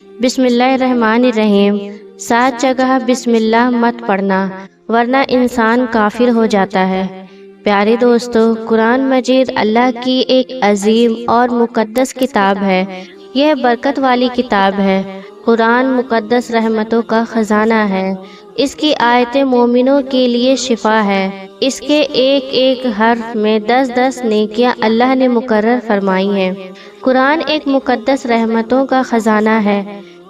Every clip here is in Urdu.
بسم اللہ الرحمن الرحیم۔ 7 جگہ بسم اللہ مت پڑھنا ورنہ انسان کافر ہو جاتا ہے۔ پیارے دوستو، قرآن مجید اللہ کی ایک عظیم اور مقدس کتاب ہے۔ یہ برکت والی کتاب ہے۔ قرآن مقدس رحمتوں کا خزانہ ہے۔ اس کی آیتیں مومنوں کے لیے شفا ہے۔ اس کے ایک ایک حرف میں 10 نیکیاں اللہ نے مقرر فرمائی ہیں۔ قرآن ایک مقدس رحمتوں کا خزانہ ہے،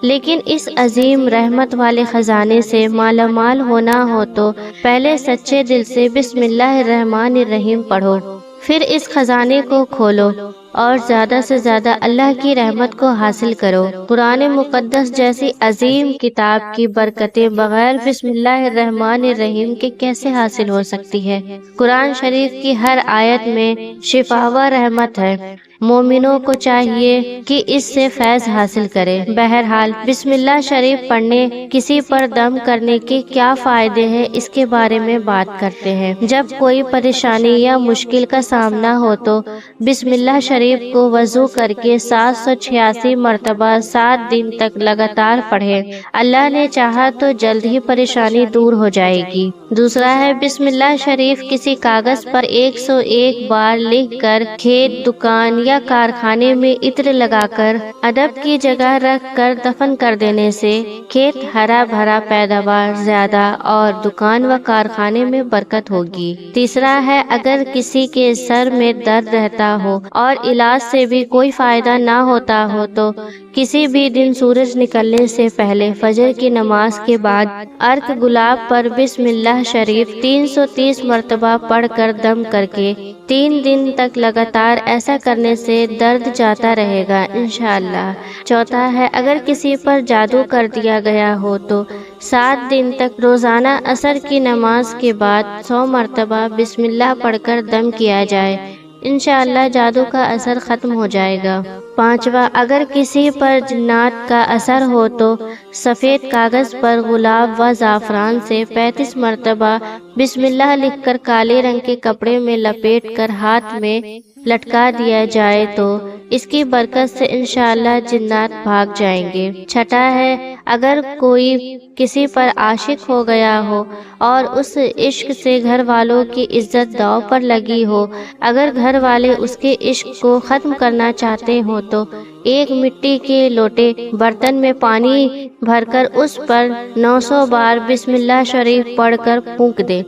لیکن اس عظیم رحمت والے خزانے سے مالا مال ہونا ہو تو پہلے سچے دل سے بسم اللہ الرحمن الرحیم پڑھو، پھر اس خزانے کو کھولو اور زیادہ سے زیادہ اللہ کی رحمت کو حاصل کرو۔ قرآن مقدس جیسی عظیم کتاب کی برکتیں بغیر بسم اللہ الرحمن الرحیم کے کیسے حاصل ہو سکتی ہے؟ قرآن شریف کی ہر آیت میں شفا و رحمت ہے۔ مومنوں کو چاہیے کہ اس سے فیض حاصل کرے۔ بہرحال بسم اللہ شریف پڑھنے کسی پر دم کرنے کے کیا فائدے ہیں، اس کے بارے میں بات کرتے ہیں۔ جب کوئی پریشانی یا مشکل کا سامنا ہو تو بسم اللہ شریف کو وضو کر کے 786 مرتبہ 7 دن تک لگاتار پڑھے۔ اللہ نے چاہا تو جلد ہی پریشانی دور ہو جائے گی۔ دوسرا ہے، بسم اللہ شریف کسی کاغذ پر 101 بار لکھ کر کھیت، دکان یا کارخانے میں عطر لگا کر ادب کی جگہ رکھ کر دفن کر دینے سے کھیت ہرا بھرا، پیداوار زیادہ اور دکان و کارخانے میں برکت ہوگی۔ تیسرا ہے، اگر کسی کے سر میں درد رہتا ہو اور علاج سے بھی کوئی فائدہ نہ ہوتا ہو تو کسی بھی دن سورج نکلنے سے پہلے فجر کی نماز کے بعد عرق گلاب پر بسم اللہ شریف 330 مرتبہ پڑھ کر دم کر کے 3 دن تک لگاتار ایسا کرنے سے درد جاتا رہے گا انشاءاللہ۔ چوتھا ہے، اگر کسی پر جادو کر دیا گیا ہو تو 7 دن تک روزانہ عصر کی نماز کے بعد 100 مرتبہ بسم اللہ پڑھ کر دم کیا جائے، انشاءاللہ جادو کا اثر ختم ہو جائے گا۔ پانچواں، اگر کسی پر جنات کا اثر ہو تو سفید کاغذ پر گلاب و زعفران سے 35 مرتبہ بسم اللہ لکھ کر کالے رنگ کے کپڑے میں لپیٹ کر ہاتھ میں لٹکا دیا جائے تو اس کی برکت سے انشاءاللہ جنات بھاگ جائیں گے۔ چھٹا ہے، اگر کوئی کسی پر عاشق ہو گیا ہو اور اس عشق سے گھر والوں کی عزت داؤ پر لگی ہو، اگر گھر والے اس کے عشق کو ختم کرنا چاہتے ہوں تو ایک مٹی کے لوٹے برتن میں پانی بھر کر اس پر 900 بار بسم اللہ شریف پڑھ کر پھونک دے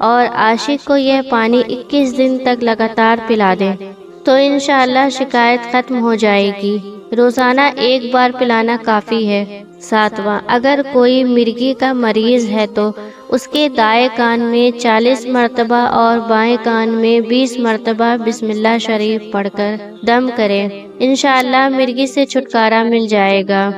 اور عاشق کو یہ پانی 21 دن تک لگاتار پلا دے تو انشاءاللہ شکایت ختم ہو جائے گی۔ روزانہ 1 بار پلانا کافی ہے۔ ساتواں، اگر کوئی مرگی کا مریض ہے تو اس کے دائیں کان میں 40 مرتبہ اور بائیں کان میں 20 مرتبہ بسم اللہ شریف پڑھ کر دم کرے، انشاءاللہ مرگی سے چھٹکارا مل جائے گا۔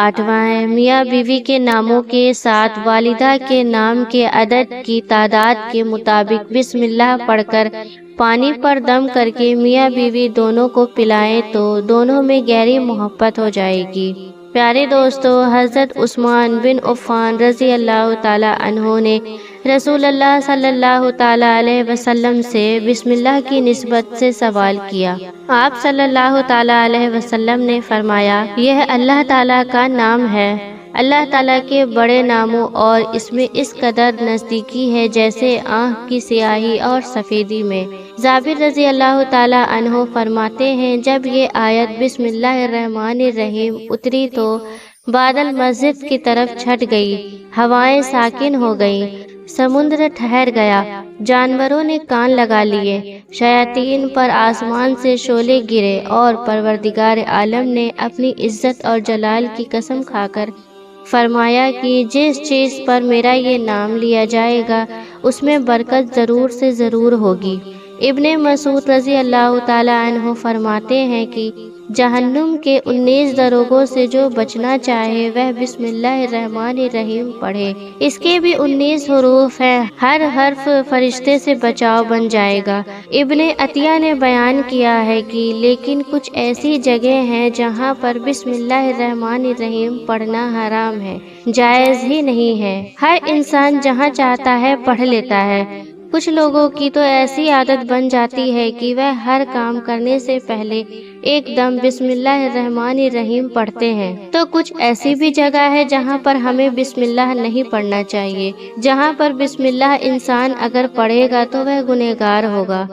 آٹھواں ہے، میاں بیوی کے ناموں کے ساتھ والدہ کے نام کے عدد کی تعداد کے مطابق بسم اللہ پڑھ کر پانی پر دم کر کے میاں بیوی دونوں کو پلائیں تو دونوں میں گہری محبت ہو جائے گی۔ پیارے دوستو، حضرت عثمان بن عفان رضی اللہ تعالی عنہ نے رسول اللہ صلی اللہ تعالی علیہ وسلم سے بسم اللہ کی نسبت سے سوال کیا۔ آپ صلی اللہ تعالی علیہ وسلم نے فرمایا، یہ اللہ تعالی کا نام ہے۔ اللہ تعالیٰ کے بڑے ناموں اور اس میں اس قدر نزدیکی ہے جیسے آنکھ کی سیاہی اور سفیدی میں۔ جابر رضی اللہ تعالیٰ عنہ فرماتے ہیں، جب یہ آیت بسم اللہ الرحمن الرحیم اتری تو بادل مسجد کی طرف چھٹ گئی، ہوائیں ساکن ہو گئیں، سمندر ٹھہر گیا، جانوروں نے کان لگا لیے، شیاطین پر آسمان سے شعلے گرے اور پروردگار عالم نے اپنی عزت اور جلال کی قسم کھا کر فرمایا کہ جس چیز پر میرا یہ نام لیا جائے گا اس میں برکت ضرور سے ضرور ہوگی۔ ابن مسعود رضی اللہ تعالی عنہ فرماتے ہیں کہ جہنم کے 19 دروگوں سے جو بچنا چاہے وہ بسم اللہ الرحمن الرحیم پڑھے۔ اس کے بھی 19 حروف ہیں، ہر حرف فرشتے سے بچاؤ بن جائے گا۔ ابن عطیہ نے بیان کیا ہے کہ لیکن کچھ ایسی جگہ ہیں جہاں پر بسم اللہ الرحمن الرحیم پڑھنا حرام ہے، جائز ہی نہیں ہے۔ ہر انسان جہاں چاہتا ہے پڑھ لیتا ہے، کچھ لوگوں کی تو ایسی عادت بن جاتی ہے کہ وہ ہر کام کرنے سے پہلے ایک دم بسم اللہ الرحمن الرحیم پڑھتے ہیں، تو کچھ ایسی بھی جگہ ہے جہاں پر ہمیں بسم اللہ نہیں پڑھنا چاہیے۔ جہاں پر بسم اللہ انسان اگر پڑھے گا تو وہ گنہگار ہوگا۔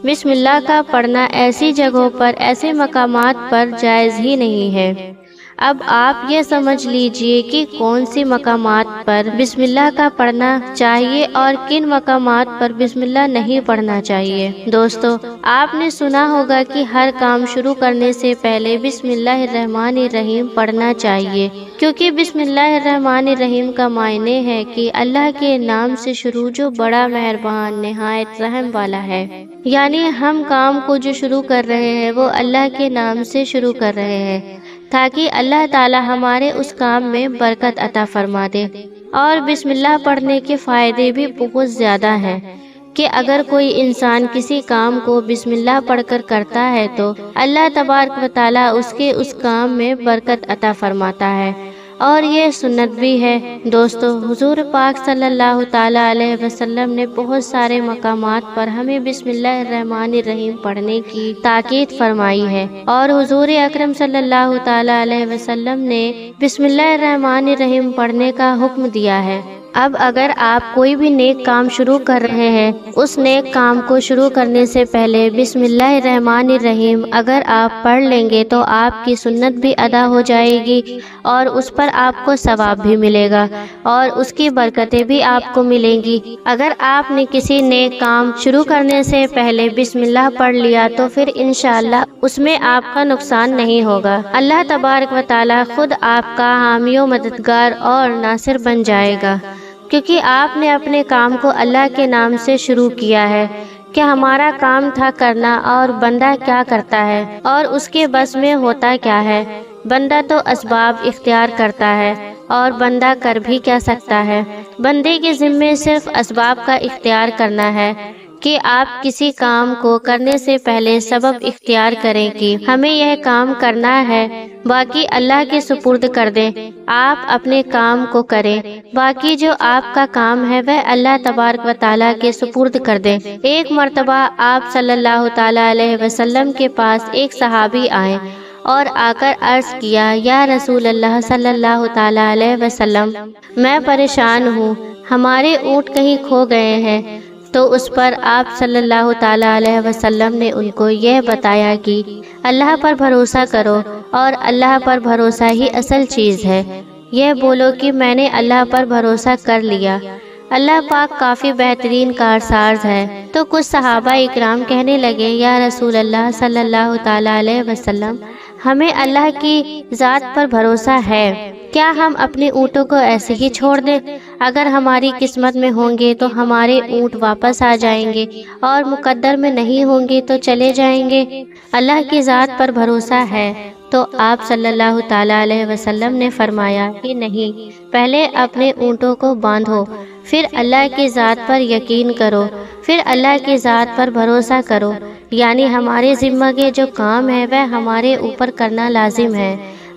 بسم اللہ کا پڑھنا ایسی جگہوں پر، ایسے مقامات پر جائز ہی نہیں ہے۔ اب آپ یہ سمجھ لیجئے کہ کون سی مقامات پر بسم اللہ کا پڑھنا چاہیے اور کن مقامات پر بسم اللہ نہیں پڑھنا چاہیے۔ دوستو، آپ نے سنا ہوگا کہ ہر کام شروع کرنے سے پہلے بسم اللہ الرحمن الرحیم پڑھنا چاہیے، کیونکہ بسم اللہ الرحمن الرحیم کا معنی ہے کہ اللہ کے نام سے شروع جو بڑا مہربان نہایت رحم والا ہے۔ یعنی ہم کام کو جو شروع کر رہے ہیں وہ اللہ کے نام سے شروع کر رہے ہیں، تاکہ اللہ تعالی ہمارے اس کام میں برکت عطا فرما دے۔ اور بسم اللہ پڑھنے کے فائدے بھی بہت زیادہ ہیں کہ اگر کوئی انسان کسی کام کو بسم اللہ پڑھ کر کرتا ہے تو اللہ تبارک و تعالی اس کام میں برکت عطا فرماتا ہے، اور یہ سنت بھی ہے۔ دوستو، حضور پاک صلی اللہ تعالی علیہ وسلم نے بہت سارے مقامات پر ہمیں بسم اللہ الرحمن الرحیم پڑھنے کی تاکید فرمائی ہے، اور حضور اکرم صلی اللہ تعالی علیہ وسلم نے بسم اللہ الرحمن الرحیم پڑھنے کا حکم دیا ہے۔ اب اگر آپ کوئی بھی نیک کام شروع کر رہے ہیں، اس نیک کام کو شروع کرنے سے پہلے بسم اللہ الرحمن الرحیم اگر آپ پڑھ لیں گے تو آپ کی سنت بھی ادا ہو جائے گی، اور اس پر آپ کو ثواب بھی ملے گا، اور اس کی برکتیں بھی آپ کو ملیں گی۔ اگر آپ نے کسی نیک کام شروع کرنے سے پہلے بسم اللہ پڑھ لیا تو پھر انشاءاللہ اس میں آپ کا نقصان نہیں ہوگا۔ اللہ تبارک و تعالی خود آپ کا حامی و مددگار اور ناصر بن جائے گا، کیونکہ آپ نے اپنے کام کو اللہ کے نام سے شروع کیا ہے کہ ہمارا کام تھا کرنا، اور بندہ کیا کرتا ہے اور اس کے بس میں ہوتا کیا ہے۔ بندہ تو اسباب اختیار کرتا ہے، اور بندہ کر بھی کیا سکتا ہے۔ بندے کے ذمے صرف اسباب کا اختیار کرنا ہے کہ آپ کسی کام کو کرنے سے پہلے سبب اختیار کریں کہ ہمیں یہ کام کرنا ہے، باقی اللہ کے سپرد کر دیں۔ آپ اپنے کام کو کریں، باقی جو آپ کا کام ہے وہ اللہ تبارک و تعالیٰ کے سپرد کر دیں۔ ایک مرتبہ آپ صلی اللہ تعالیٰ علیہ وسلم کے پاس ایک صحابی آئے اور آ کر عرض کیا، یا رسول اللہ صلی اللہ تعالیٰ علیہ وسلم، میں پریشان ہوں، ہمارے اونٹ کہیں کھو گئے ہیں۔ تو اس پر آپ صلی اللہ تعالیٰ علیہ وسلم نے ان کو یہ بتایا کہ اللہ پر بھروسہ کرو، اور اللہ پر بھروسہ ہی اصل چیز ہے۔ یہ بولو کہ میں نے اللہ پر بھروسہ کر لیا، اللہ پاک کافی بہترین کارساز ہے۔ تو کچھ صحابہ اکرام کہنے لگے، یا رسول اللہ صلی اللہ تعالیٰ علیہ وسلم، ہمیں اللہ کی ذات پر بھروسہ ہے، کیا ہم اپنے اونٹوں کو ایسے ہی چھوڑ دیں؟ اگر ہماری قسمت میں ہوں گے تو ہمارے اونٹ واپس آ جائیں گے، اور مقدر میں نہیں ہوں گے تو چلے جائیں گے۔ اللہ کی ذات پر بھروسہ ہے۔ تو آپ صلی اللہ تعالیٰ علیہ وسلم نے فرمایا کہ نہیں، پہلے اپنے اونٹوں کو باندھو، پھر اللہ کی ذات پر یقین کرو، پھر اللہ کی ذات پر بھروسہ کرو۔ یعنی ہمارے ذمہ کے جو کام ہے وہ ہمارے اوپر کرنا لازم ہے۔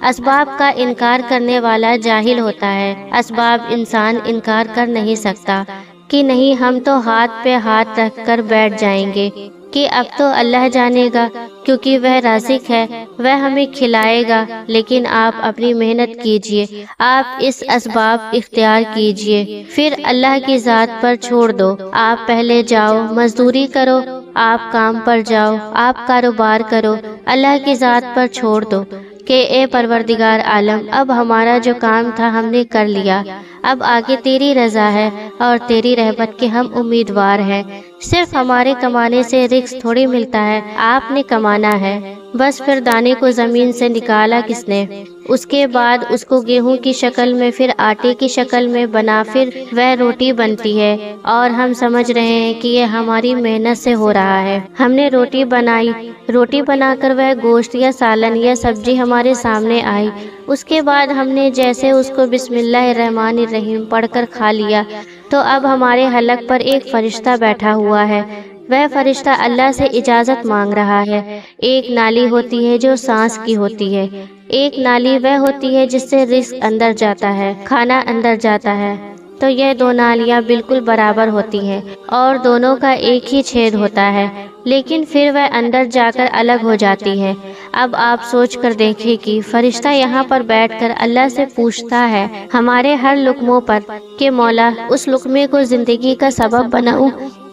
اسباب کا انکار کرنے والا جاہل ہوتا ہے۔ اسباب انسان انکار کر نہیں سکتا کہ نہیں، ہم تو ہاتھ پہ ہاتھ رکھ کر بیٹھ جائیں گے کہ اب تو اللہ جانے گا، کیونکہ وہ رازق ہے، وہ ہمیں کھلائے گا۔ لیکن آپ اپنی محنت کیجئے، آپ اس اسباب اختیار کیجئے، پھر اللہ کی ذات پر چھوڑ دو۔ آپ پہلے جاؤ، مزدوری کرو، آپ کام پر جاؤ، آپ کاروبار کرو، اللہ کی ذات پر چھوڑ دو کہ اے پروردگار عالم، اب ہمارا جو کام تھا ہم نے کر لیا، اب آگے تیری رضا ہے اور تیری رحمت کے ہم امیدوار ہیں۔ صرف ہمارے کمانے سے رزق تھوڑی ملتا ہے، آپ نے کمانا ہے۔ بس پھر دانے کو زمین سے نکالا کس نے؟ اس کے بعد اس کو گیہوں کی شکل میں، پھر آٹے کی شکل میں بنا، پھر وہ روٹی بنتی ہے، اور ہم سمجھ رہے ہیں کہ یہ ہماری محنت سے ہو رہا ہے۔ ہم نے روٹی بنائی، روٹی بنا کر وہ گوشت یا سالن یا سبزی ہمارے سامنے آئی، اس کے بعد ہم نے جیسے اس کو بسم اللہ الرحمن الرحیم پڑھ کر کھا لیا، تو اب ہمارے حلق پر ایک فرشتہ بیٹھا ہوا ہے، وہ فرشتہ اللہ سے اجازت مانگ رہا ہے۔ ایک نالی ہوتی ہے جو سانس کی ہوتی ہے، ایک نالی وہ ہوتی ہے جس سے رزق اندر جاتا ہے، کھانا اندر جاتا ہے۔ تو یہ دو نالیاں بالکل برابر ہوتی ہیں اور دونوں کا ایک ہی چھید ہوتا ہے، لیکن پھر وہ اندر جا کر الگ ہو جاتی ہے۔ اب آپ سوچ کر دیکھیں کہ فرشتہ یہاں پر بیٹھ کر اللہ سے پوچھتا ہے ہمارے ہر لقموں پر کہ مولا اس لقمے کو زندگی کا سبب بناؤں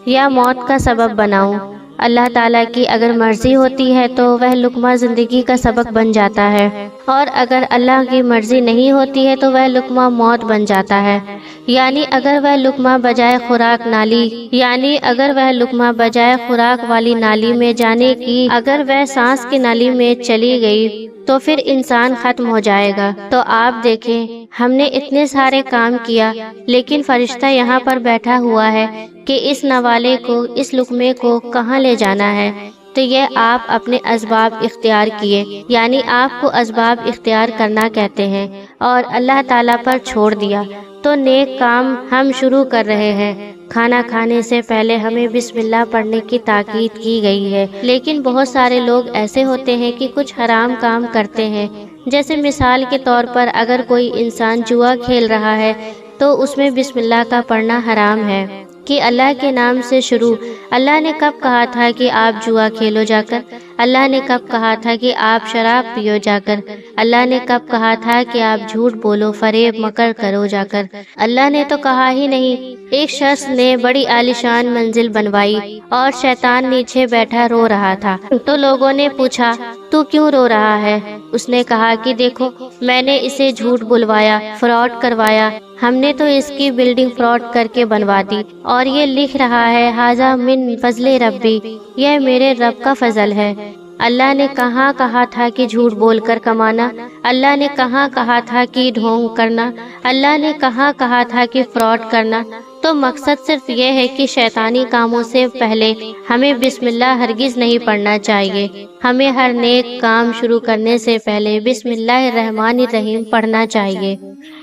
یا موت کا سبب بناؤں؟ اللہ تعالیٰ کی اگر مرضی ہوتی ہے تو وہ لقمہ زندگی کا سبب بن جاتا ہے، اور اگر اللہ کی مرضی نہیں ہوتی ہے تو وہ لقمہ موت بن جاتا ہے۔ یعنی اگر وہ لقمہ بجائے خوراک والی نالی میں جانے کی اگر وہ سانس کی نالی میں چلی گئی تو پھر انسان ختم ہو جائے گا۔ تو آپ دیکھیں ہم نے اتنے سارے کام کیا، لیکن فرشتہ یہاں پر بیٹھا ہوا ہے کہ اس نوالے کو، اس لقمے کو کہاں لے جانا ہے۔ تو یہ آپ اپنے اسباب اختیار کیے، یعنی آپ کو اسباب اختیار کرنا کہتے ہیں، اور اللہ تعالیٰ پر چھوڑ دیا۔ تو نیک کام ہم شروع کر رہے ہیں۔ کھانا کھانے سے پہلے ہمیں بسم اللہ پڑھنے کی تاکید کی گئی ہے، لیکن بہت سارے لوگ ایسے ہوتے ہیں کہ کچھ حرام کام کرتے ہیں۔ جیسے مثال کے طور پر اگر کوئی انسان جوا کھیل رہا ہے تو اس میں بسم اللہ کا پڑھنا حرام ہے کہ اللہ کے نام سے شروع۔ اللہ نے کب کہا تھا کہ آپ جوا کھیلو جا کر؟ اللہ نے کب کہا تھا کہ آپ شراب پیو جا کر؟ اللہ نے کب کہا تھا کہ آپ جھوٹ بولو، فریب مکر کرو جا کر؟ اللہ نے تو کہا ہی نہیں۔ ایک شخص نے بڑی عالیشان منزل بنوائی اور شیطان نیچے بیٹھا رو رہا تھا، تو لوگوں نے پوچھا تو کیوں رو رہا ہے؟ اس نے کہا کہ دیکھو میں نے اسے جھوٹ بلوایا، فراڈ کروایا، ہم نے تو اس کی بلڈنگ فراڈ کر کے بنوا دی، اور یہ لکھ رہا ہے ھذا من فضل ربی، یہ میرے رب کا فضل ہے۔ اللہ نے کہاں کہا تھا کہ جھوٹ بول کر کمانا؟ اللہ نے کہاں کہا تھا کہ ڈھونگ کرنا؟ اللہ نے کہاں کہا تھا کہ فراڈ کرنا؟ تو مقصد صرف یہ ہے کہ شیطانی کاموں سے پہلے ہمیں بسم اللہ ہرگز نہیں پڑھنا چاہیے۔ ہمیں ہر نیک کام شروع کرنے سے پہلے بسم اللہ الرحمن الرحیم پڑھنا چاہیے۔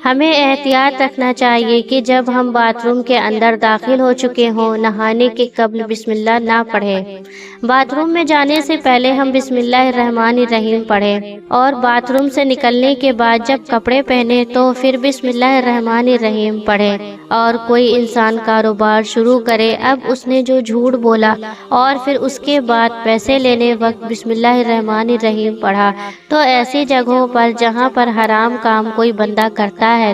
ہمیں احتیاط رکھنا چاہیے کہ جب ہم باتھ روم کے اندر داخل ہو چکے ہوں، نہانے کے قبل بسم اللہ نہ پڑھیں۔ باتھ روم میں جانے سے پہلے ہم بسم اللہ الرحمن الرحیم پڑھیں، اور باتھ روم سے نکلنے کے بعد جب کپڑے پہنے تو پھر بسم اللہ الرحمن الرحیم پڑھیں۔ اور کوئی انسان کاروبار شروع کرے، اب اس نے جو جھوٹ بولا اور پھر اس کے بعد پیسے لینے وقت بسم اللہ الرحمن الرحیم پڑھا، تو ایسی جگہوں پر جہاں پر حرام کام کوئی بندہ کرتا ہے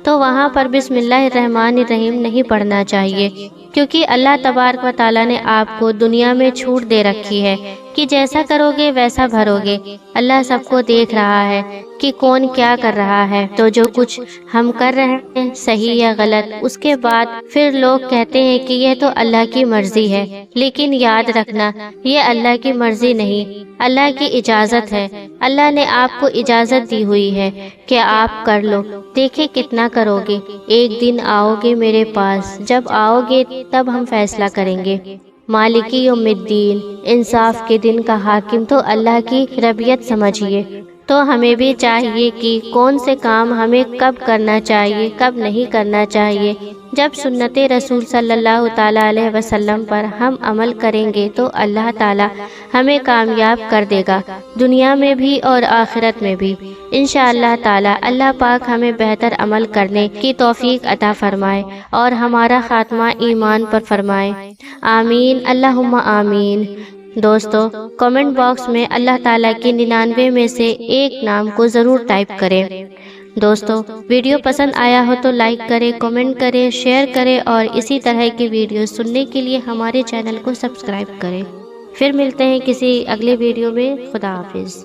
تو وہاں پر بسم اللہ الرحمن الرحیم نہیں پڑھنا چاہیے، کیونکہ اللہ تبارک و تعالیٰ نے آپ کو دنیا میں چھوٹ دے رکھی ہے کہ جیسا کرو گے ویسا بھرو گے۔ اللہ سب کو دیکھ رہا ہے کہ کون کیا کر رہا ہے۔ تو جو کچھ ہم کر رہے ہیں صحیح یا غلط، اس کے بعد پھر لوگ کہتے ہیں کہ یہ تو اللہ کی مرضی ہے، لیکن یاد رکھنا یہ اللہ کی مرضی نہیں، اللہ کی اجازت ہے۔ اللہ نے آپ کو اجازت دی ہوئی ہے کہ آپ کر لو، دیکھیں کتنا کرو گے۔ ایک دن آؤ گے میرے پاس، جب آؤ گے تب ہم فیصلہ کریں گے۔ مالکی یوم الدین، انصاف کے دن کا حاکم تو اللہ کی ربیت سمجھیے۔ تو ہمیں بھی چاہیے کہ کون سے کام ہمیں کب کرنا چاہیے، کب نہیں کرنا چاہیے۔ جب سنت رسول صلی اللہ تعالیٰ علیہ وسلم پر ہم عمل کریں گے تو اللہ تعالیٰ ہمیں کامیاب کر دے گا، دنیا میں بھی اور آخرت میں بھی انشاءاللہ تعالیٰ۔ اللہ پاک ہمیں بہتر عمل کرنے کی توفیق عطا فرمائے اور ہمارا خاتمہ ایمان پر فرمائے، آمین اللہم آمین۔ دوستو کمنٹ باکس میں اللہ تعالیٰ کی 99 میں سے ایک نام کو ضرور ٹائپ کریں۔ دوستو ویڈیو پسند آیا ہو تو لائک کریں، کمنٹ کریں، شیئر کریں، اور اسی طرح کی ویڈیو سننے کے لیے ہمارے چینل کو سبسکرائب کریں۔ پھر ملتے ہیں کسی اگلے ویڈیو میں۔ خدا حافظ۔